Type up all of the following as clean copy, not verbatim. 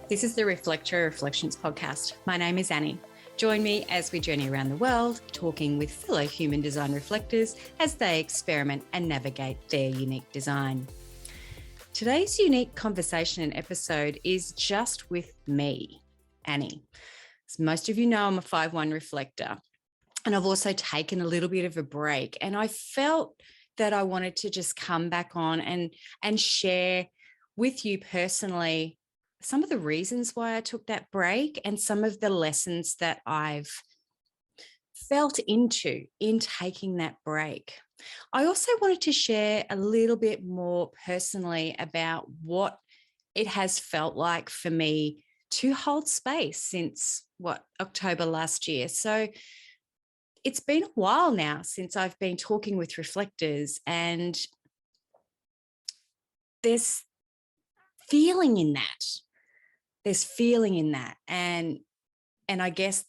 This is the Reflector Reflections podcast. My name is Annie. Join me as we journey around the world, talking with fellow human design reflectors as they experiment and navigate their unique design. Today's unique conversation and episode is just with me, Annie. As most of you know, I'm a 5/1 reflector, and I've also taken a little bit of a break, and I felt that I wanted to just come back on and share with you personally some of the reasons why I took that break and some of the lessons that I've felt into in taking that break. I also wanted to share a little bit more personally about what it has felt like for me to hold space since October last year. So it's been a while now since I've been talking with reflectors, and there's feeling in that. And I guess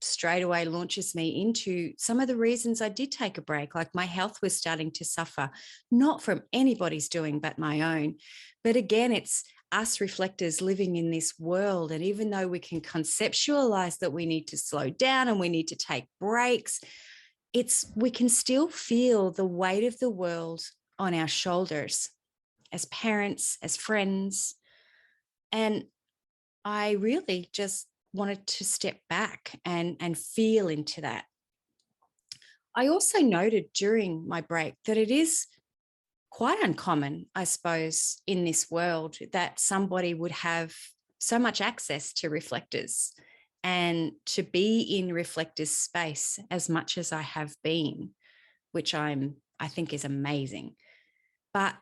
straight away launches me into some of the reasons I did take a break. Like, my health was starting to suffer, not from anybody's doing but my own. But again, it's us reflectors living in this world. And even though we can conceptualize that we need to slow down and we need to take breaks, we can still feel the weight of the world on our shoulders as parents, as friends. And I really just wanted to step back and feel into that. I also noted during my break that it is quite uncommon, I suppose, in this world that somebody would have so much access to reflectors and to be in reflectors space as much as I have been, which I think is amazing. But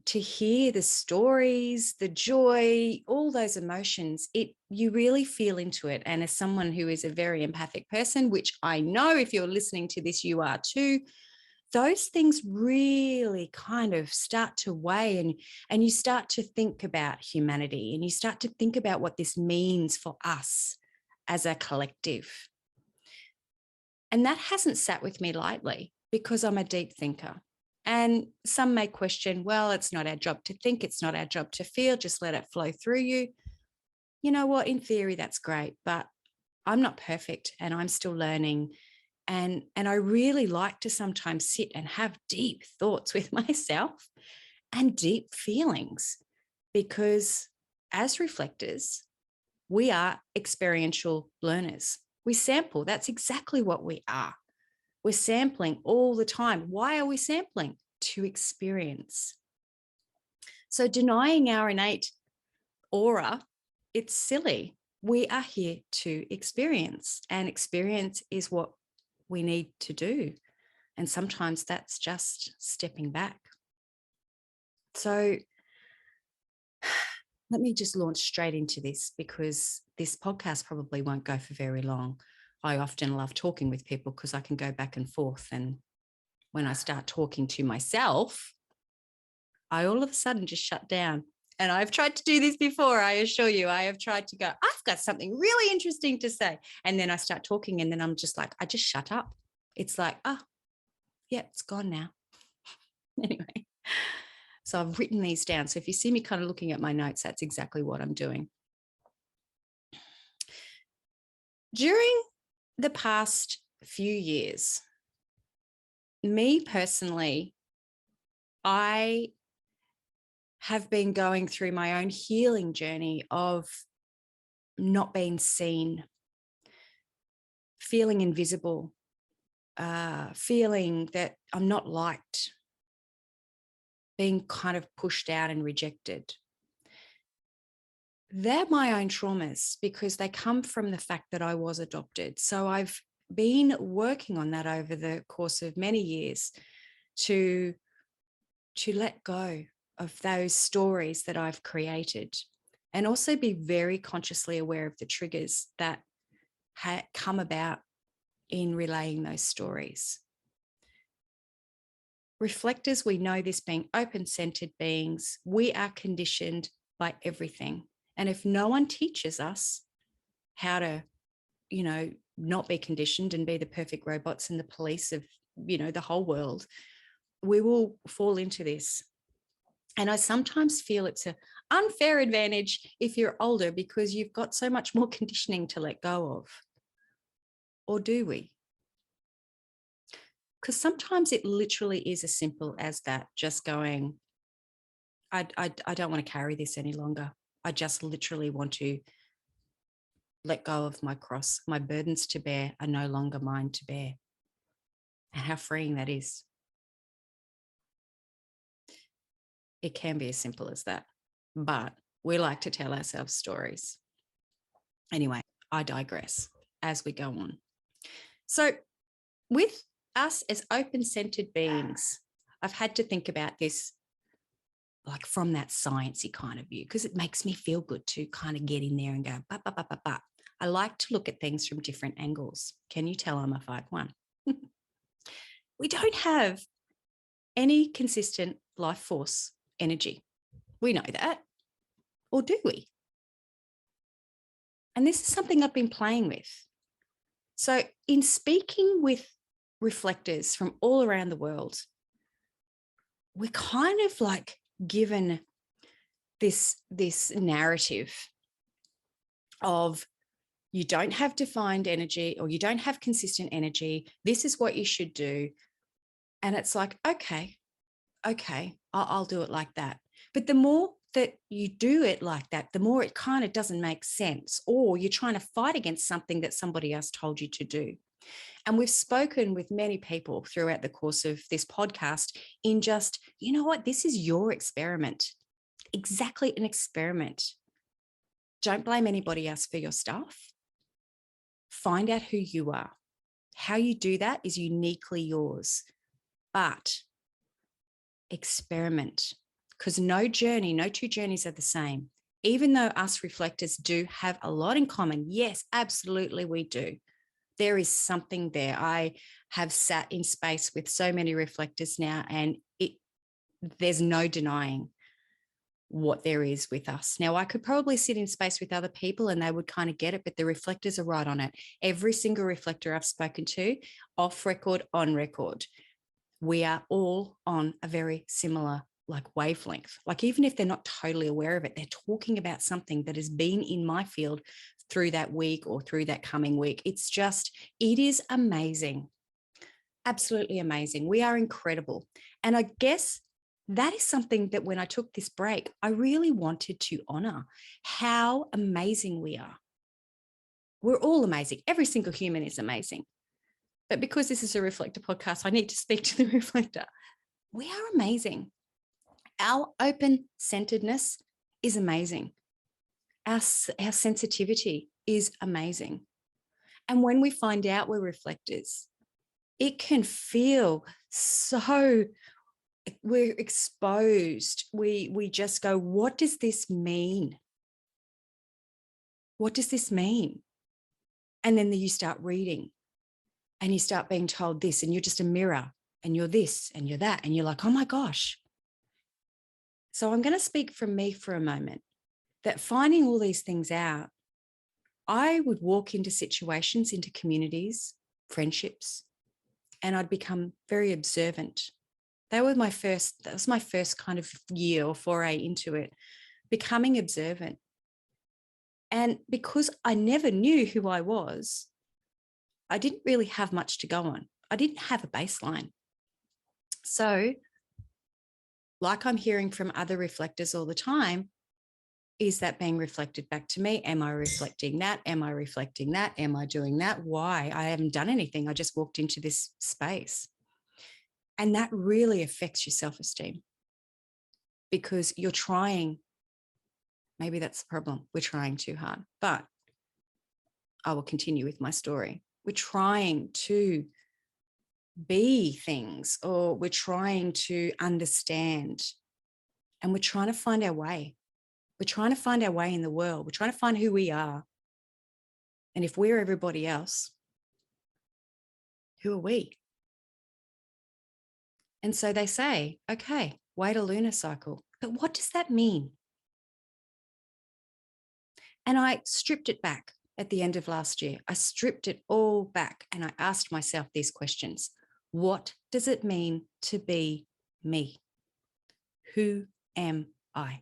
to hear the stories, the joy, all those emotions, you really feel into it. And as someone who is a very empathic person, which I know if you're listening to this, you are too, those things really kind of start to weigh, and you start to think about humanity, and you start to think about what this means for us as a collective. And that hasn't sat with me lightly because I'm a deep thinker. And some may question, well, it's not our job to think, it's not our job to feel, just let it flow through you. You know what? In theory, that's great, but I'm not perfect and I'm still learning. And I really like to sometimes sit and have deep thoughts with myself and deep feelings, because as reflectors, we are experiential learners. We sample. That's exactly what we are. We're sampling all the time. Why are we sampling? To experience. So denying our innate aura, it's silly. We are here to experience, and experience is what we need to do. And sometimes that's just stepping back. So let me just launch straight into this, because this podcast probably won't go for very long. I often love talking with people because I can go back and forth. And when I start talking to myself, I all of a sudden just shut down. And I've tried to do this before, I assure you. I have tried to go, I've got something really interesting to say. And then I start talking, and then I'm just like, I just shut up. It's like, yeah, it's gone now. Anyway, so I've written these down. So if you see me kind of looking at my notes, that's exactly what I'm doing. During the past few years, me personally, I have been going through my own healing journey of not being seen, feeling invisible, feeling that I'm not liked, being kind of pushed out and rejected. They're my own traumas because they come from the fact that I was adopted. So I've been working on that over the course of many years to let go of those stories that I've created, and also be very consciously aware of the triggers that come about in relaying those stories. Reflectors, we know this, being open-centered beings, we are conditioned by everything. And if no one teaches us how to, not be conditioned and be the perfect robots and the police of, the whole world, we will fall into this. And I sometimes feel it's an unfair advantage if you're older because you've got so much more conditioning to let go of. Or do we? Because sometimes it literally is as simple as that, just going, I don't want to carry this any longer. I just literally want to let go of my cross. My burdens to bear are no longer mine to bear. And how freeing that is. It can be as simple as that. But we like to tell ourselves stories. Anyway, I digress as we go on. So with us as open-centered beings, I've had to think about this like from that sciencey kind of view, because it makes me feel good to kind of get in there and go, but. I like to look at things from different angles. Can you tell I'm a 5-1? We don't have any consistent life force energy. We know that. Or do we? And this is something I've been playing with. So in speaking with reflectors from all around the world, we're kind of like given this narrative of you don't have defined energy or you don't have consistent energy. This is what you should do. And it's like, okay, I'll do it like that. But the more that you do it like that, the more it kind of doesn't make sense, or you're trying to fight against something that somebody else told you to do. And we've spoken with many people throughout the course of this podcast in just, you know what, this is your experiment. Exactly an experiment. Don't blame anybody else for your stuff. Find out who you are. How you do that is uniquely yours, but experiment, because no two journeys are the same. Even though us reflectors do have a lot in common. Yes, absolutely we do. There is something there. I have sat in space with so many reflectors now, and there's no denying what there is with us. Now, I could probably sit in space with other people and they would kind of get it, but the reflectors are right on it. Every single reflector I've spoken to, off record, on record, we are all on a very similar wavelength. Like even if they're not totally aware of it, they're talking about something that has been in my field through that week or through that coming week. It is amazing. Absolutely amazing. We are incredible. And I guess that is something that when I took this break, I really wanted to honor how amazing we are. We're all amazing. Every single human is amazing. But because this is a reflector podcast, I need to speak to the reflector. We are amazing. Our open-centeredness is amazing. Our sensitivity is amazing. And when we find out we're reflectors, it can feel so, we're exposed. We just go, what does this mean? What does this mean? And then you start reading and you start being told this, and you're just a mirror, and you're this and you're that. And you're like, oh my gosh. So I'm going to speak from me for a moment, that finding all these things out, I would walk into situations, into communities, friendships, and I'd become very observant. That was my first kind of year or foray into it, becoming observant. And because I never knew who I was, I didn't really have much to go on. I didn't have a baseline. So, like I'm hearing from other reflectors all the time, is that being reflected back to me? Am I reflecting that? Am I reflecting that? Am I doing that? Why? I haven't done anything. I just walked into this space. And that really affects your self-esteem, because you're trying. Maybe that's the problem. We're trying too hard. But I will continue with my story. We're trying to be things, or we're trying to understand, and we're trying to find our way. We're trying to find our way in the world. We're trying to find who we are. And if we're everybody else, who are we? And so they say, okay, wait a lunar cycle. But what does that mean? And I stripped it back at the end of last year. I stripped it all back and I asked myself these questions. What does it mean to be me? Who am I?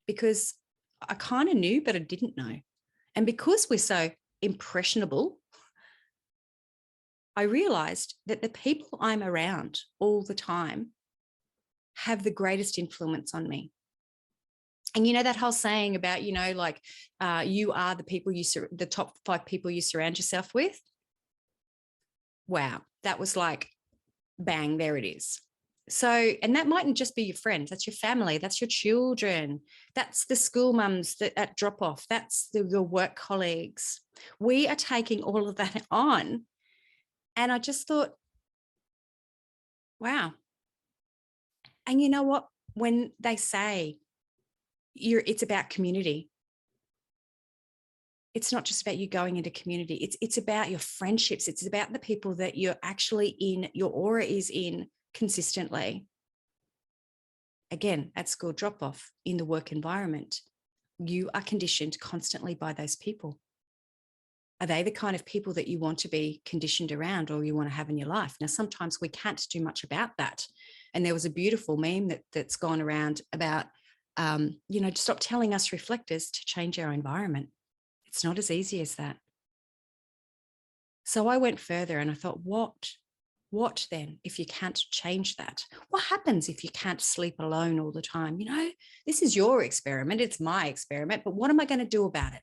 Because I kind of knew, but I didn't know. And because we're so impressionable, I realized that the people I'm around all the time have the greatest influence on me. And you know that whole saying about, like you are the people the top 5 people you surround yourself with. Wow, that was like, bang, there it is. So, and that mightn't just be your friends, that's your family, that's your children, that's the school mums at drop off, that's your work colleagues. We are taking all of that on. And I just thought, wow. And you know what? When they say it's about community, it's not just about you going into community. It's about your friendships. It's about the people that you're actually in, your aura is in consistently. Again, at school drop off, in the work environment, you are conditioned constantly by those people. Are they the kind of people that you want to be conditioned around or you want to have in your life? Now, sometimes we can't do much about that. And there was a beautiful meme that's gone around about, stop telling us reflectors to change our environment. It's not as easy as that. So I went further and I thought, what then if you can't change that? What happens if you can't sleep alone all the time? This is your experiment. It's my experiment, but what am I going to do about it?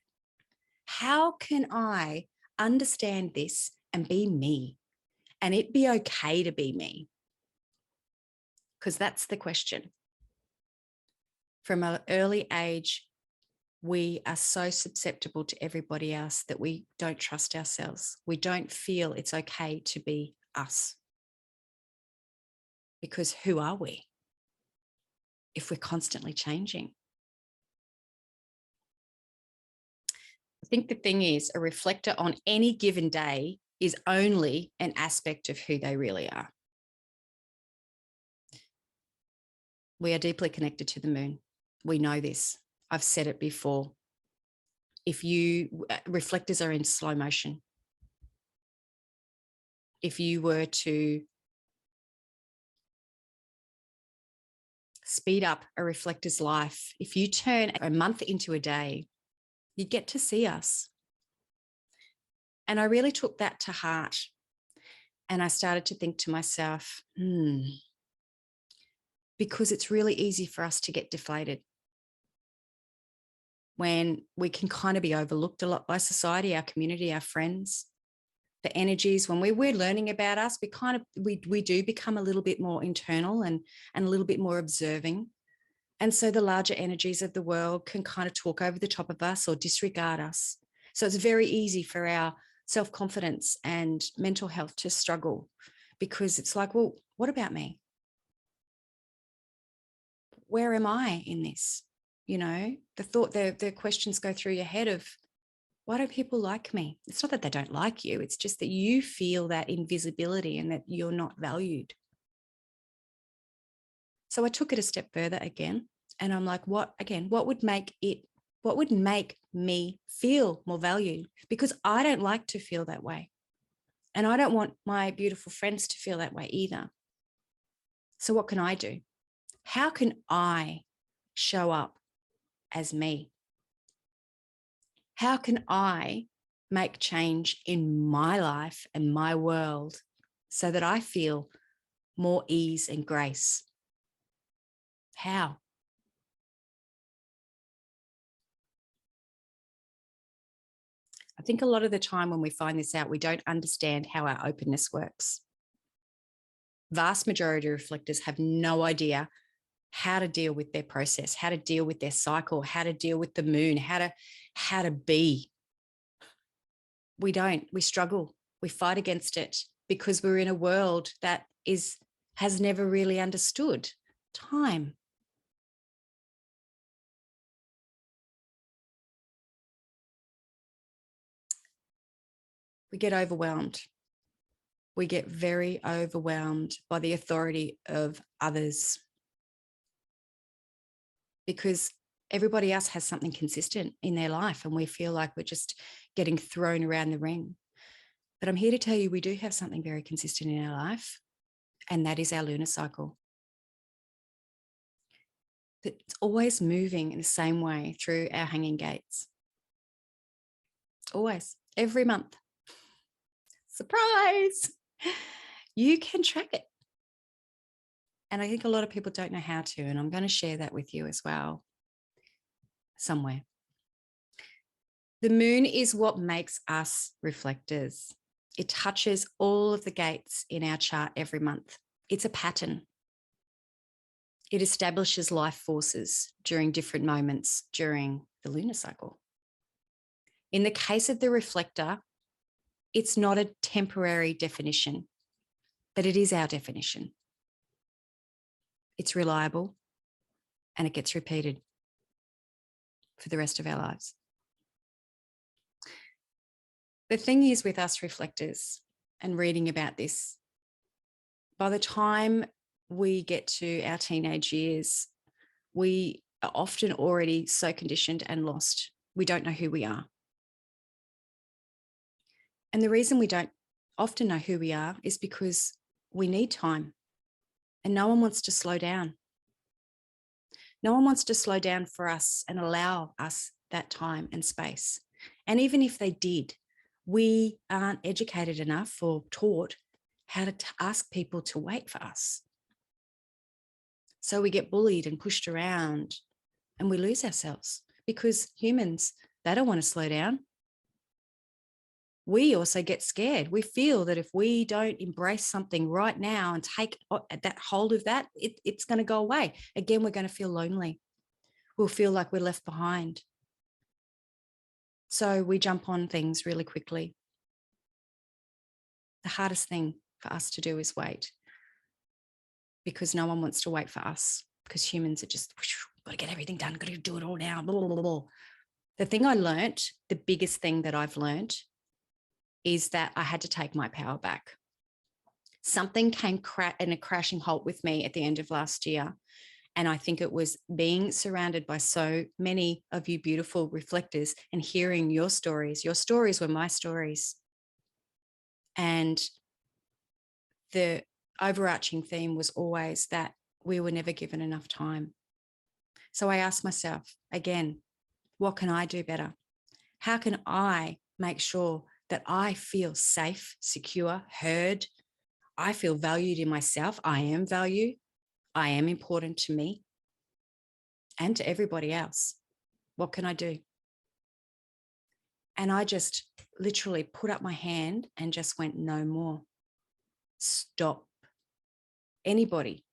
How can I understand this and be me? And it be okay to be me? Because that's the question. From an early age, we are so susceptible to everybody else that we don't trust ourselves. We don't feel it's okay to be us. Because who are we if we're constantly changing? I think the thing is, a reflector on any given day is only an aspect of who they really are. We are deeply connected to the moon. We know this. I've said it before. Reflectors are in slow motion. If you were to speed up a reflector's life, if you turn a month into a day, you get to see us. And I really took that to heart. And I started to think to myself, because it's really easy for us to get deflated when we can kind of be overlooked a lot by society, our community, our friends, the energies. When we're learning about us, we do become a little bit more internal and a little bit more observing. And so the larger energies of the world can kind of talk over the top of us or disregard us. So it's very easy for our self-confidence and mental health to struggle, because it's like, well, what about me? Where am I in this? The questions go through your head of, why don't people like me? It's not that they don't like you. It's just that you feel that invisibility and that you're not valued. So I took it a step further again. And I'm like, what would make me feel more valued? Because I don't like to feel that way. And I don't want my beautiful friends to feel that way either. So what can I do? How can I show up as me? How can I make change in my life and my world so that I feel more ease and grace? How? I think a lot of the time when we find this out, we don't understand how our openness works. Vast majority of reflectors have no idea how to deal with their process, how to deal with their cycle, how to deal with the moon, how to be. We don't. We struggle. We fight against it because we're in a world that has never really understood time. We get overwhelmed. We get very overwhelmed by the authority of others, because everybody else has something consistent in their life and we feel like we're just getting thrown around the ring. But I'm here to tell you, we do have something very consistent in our life, and that is our lunar cycle. It's always moving in the same way through our hanging gates. Always, every month. Surprise! You can track it. And I think a lot of people don't know how to, and I'm going to share that with you as well somewhere. The moon is what makes us reflectors. It touches all of the gates in our chart every month. It's a pattern. It establishes life forces during different moments during the lunar cycle. In the case of the reflector, it's not a temporary definition, but it is our definition. It's reliable and it gets repeated for the rest of our lives. The thing is with us reflectors and reading about this, by the time we get to our teenage years, we are often already so conditioned and lost. We don't know who we are. And the reason we don't often know who we are is because we need time and no one wants to slow down. No one wants to slow down for us and allow us that time and space. And even if they did, we aren't educated enough or taught how to ask people to wait for us. So we get bullied and pushed around and we lose ourselves because humans, they don't want to slow down. We also get scared. We feel that if we don't embrace something right now and take that hold of that, it's going to go away. Again, we're going to feel lonely. We'll feel like we're left behind. So we jump on things really quickly. The hardest thing for us to do is wait, because no one wants to wait for us, because humans are just, got to get everything done, got to do it all now. Blah, blah, blah, blah. The thing I learned, the biggest thing that I've learned, is that I had to take my power back. Something came in a crashing halt with me at the end of last year. And I think it was being surrounded by so many of you beautiful reflectors and hearing your stories. Your stories were my stories. And the overarching theme was always that we were never given enough time. So I asked myself again, what can I do better? How can I make sure that I feel safe, secure, heard? I feel valued in myself. I am valued. I am important to me and to everybody else. What can I do? And I just literally put up my hand and just went, no more. Stop. Anybody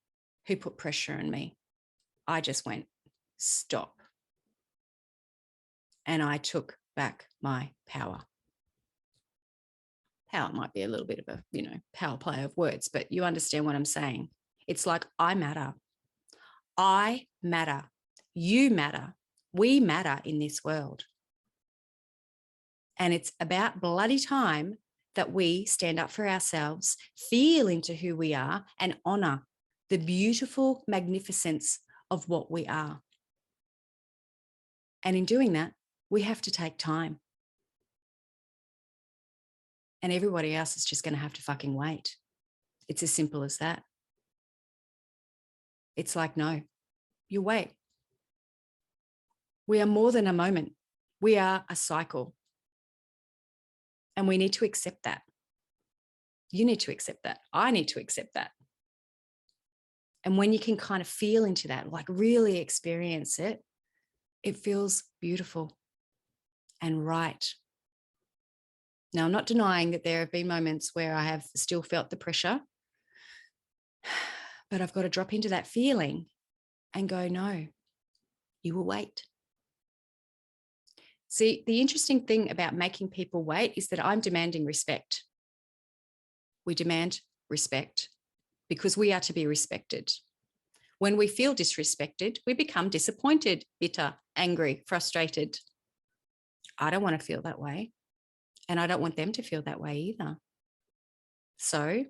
who put pressure on me, I just went, stop. And I took back my power. Power might be a little bit of a, power play of words, but you understand what I'm saying. It's like, I matter. I matter. You matter. We matter in this world. And it's about bloody time that we stand up for ourselves, feel into who we are, and honor the beautiful magnificence of what we are. And in doing that, we have to take time. And everybody else is just going to have to fucking wait. It's as simple as that. It's like, no, you wait. We are more than a moment. We are a cycle. And we need to accept that. You need to accept that. I need to accept that. And when you can kind of feel into that, like really experience it, it feels beautiful and right. Now, I'm not denying that there have been moments where I have still felt the pressure, but I've got to drop into that feeling and go, no, you will wait. See, the interesting thing about making people wait is that I'm demanding respect. We demand respect because we are to be respected. When we feel disrespected, we become disappointed, bitter, angry, frustrated. I don't want to feel that way. And I don't want them to feel that way either. So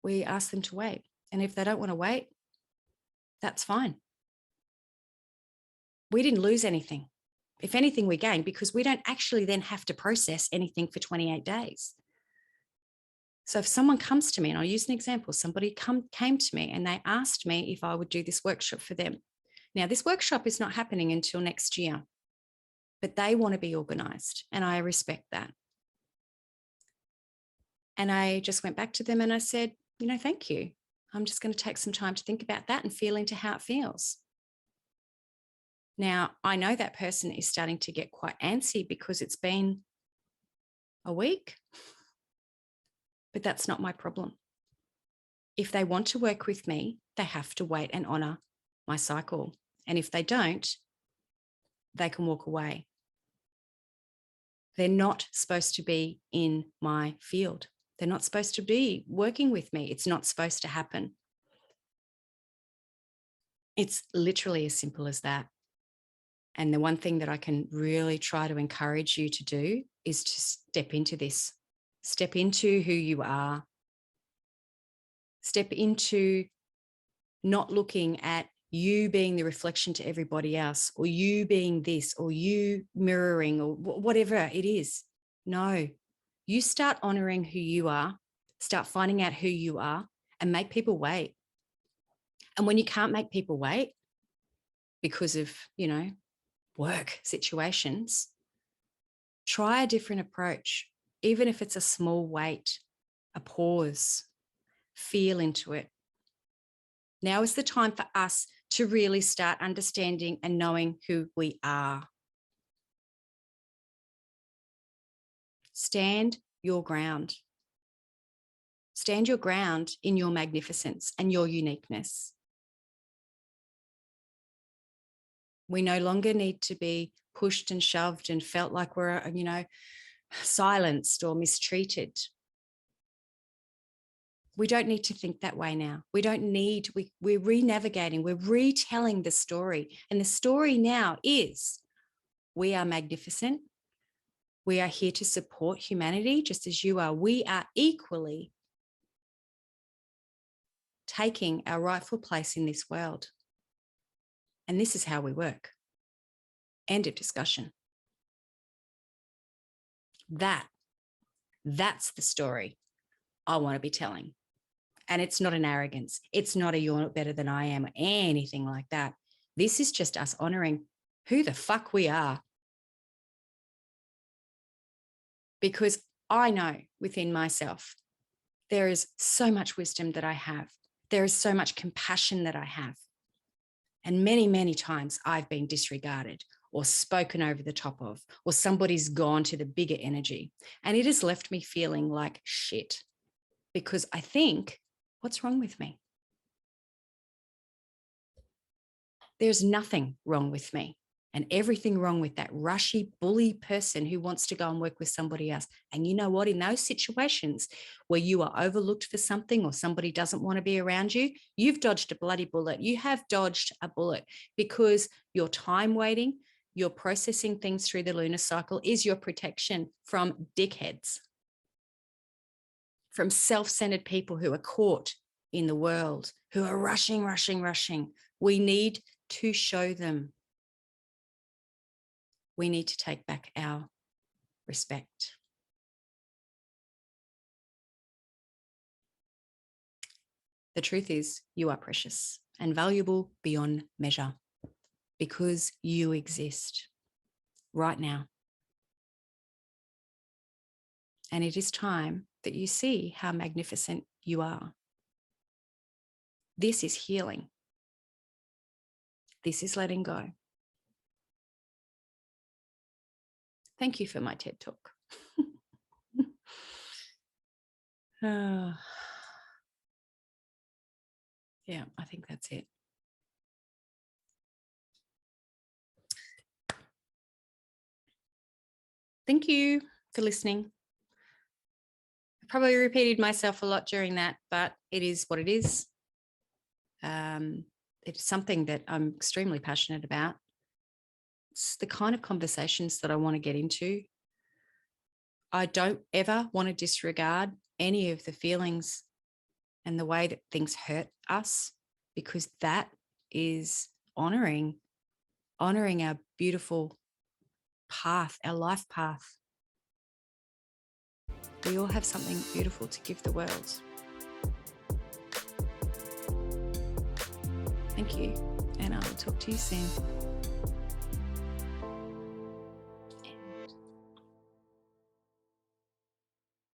we ask them to wait. And if they don't want to wait, that's fine. We didn't lose anything. If anything, we gained, because we don't actually then have to process anything for 28 days. So if someone comes to me, and I'll use an example, somebody came to me and they asked me if I would do this workshop for them. Now, this workshop is not happening until next year, but they want to be organized, and I respect that. And I just went back to them and I said, thank you. I'm just going to take some time to think about that and feel into how it feels. Now, I know that person is starting to get quite antsy because it's been a week, but that's not my problem. If they want to work with me, they have to wait and honor my cycle. And if they don't, they can walk away. They're not supposed to be in my field. They're not supposed to be working with me. It's not supposed to happen. It's literally as simple as that. And the one thing that I can really try to encourage you to do is to step into this. Step into who you are. Step into not looking at you being the reflection to everybody else, or you being this, or you mirroring, or whatever it is. No, you start honoring who you are, start finding out who you are, and make people wait. And when you can't make people wait because of, work situations, try a different approach, even if it's a small wait, a pause, feel into it. Now is the time for us to really start understanding and knowing who we are. Stand your ground. Stand your ground in your magnificence and your uniqueness. We no longer need to be pushed and shoved and felt like we're, silenced or mistreated. We don't need to think that way now. We're re-navigating, we're retelling the story. And the story now is we are magnificent. We are here to support humanity just as you are. We are equally taking our rightful place in this world. And this is how we work. End of discussion. That's the story I want to be telling. And it's not an arrogance. It's not a you're better than I am or anything like that. This is just us honoring who the fuck we are. Because I know within myself, there is so much wisdom that I have. There is so much compassion that I have. And many, many times I've been disregarded or spoken over the top of, or somebody's gone to the bigger energy. And it has left me feeling like shit because I think, what's wrong with me? There's nothing wrong with me and everything wrong with that rushy bully person who wants to go and work with somebody else. And you know what? In those situations where you are overlooked for something or somebody doesn't want to be around you, you've dodged a bloody bullet. You have dodged a bullet because your time waiting, your processing things through the lunar cycle is your protection from dickheads, from self-centered people who are caught in the world, who are rushing. We need to show them. We need to take back our respect. The truth is, you are precious and valuable beyond measure because you exist right now. And it is time that you see how magnificent you are. This is healing. This is letting go. Thank you for my TED Talk. Yeah, I think that's it. Thank you for listening. I probably repeated myself a lot during that, but it is what it is. It's something that I'm extremely passionate about. It's the kind of conversations that I want to get into. I don't ever want to disregard any of the feelings and the way that things hurt us, because that is honoring our beautiful path, our life path. We all have something beautiful to give the world. Thank you, and I will talk to you soon.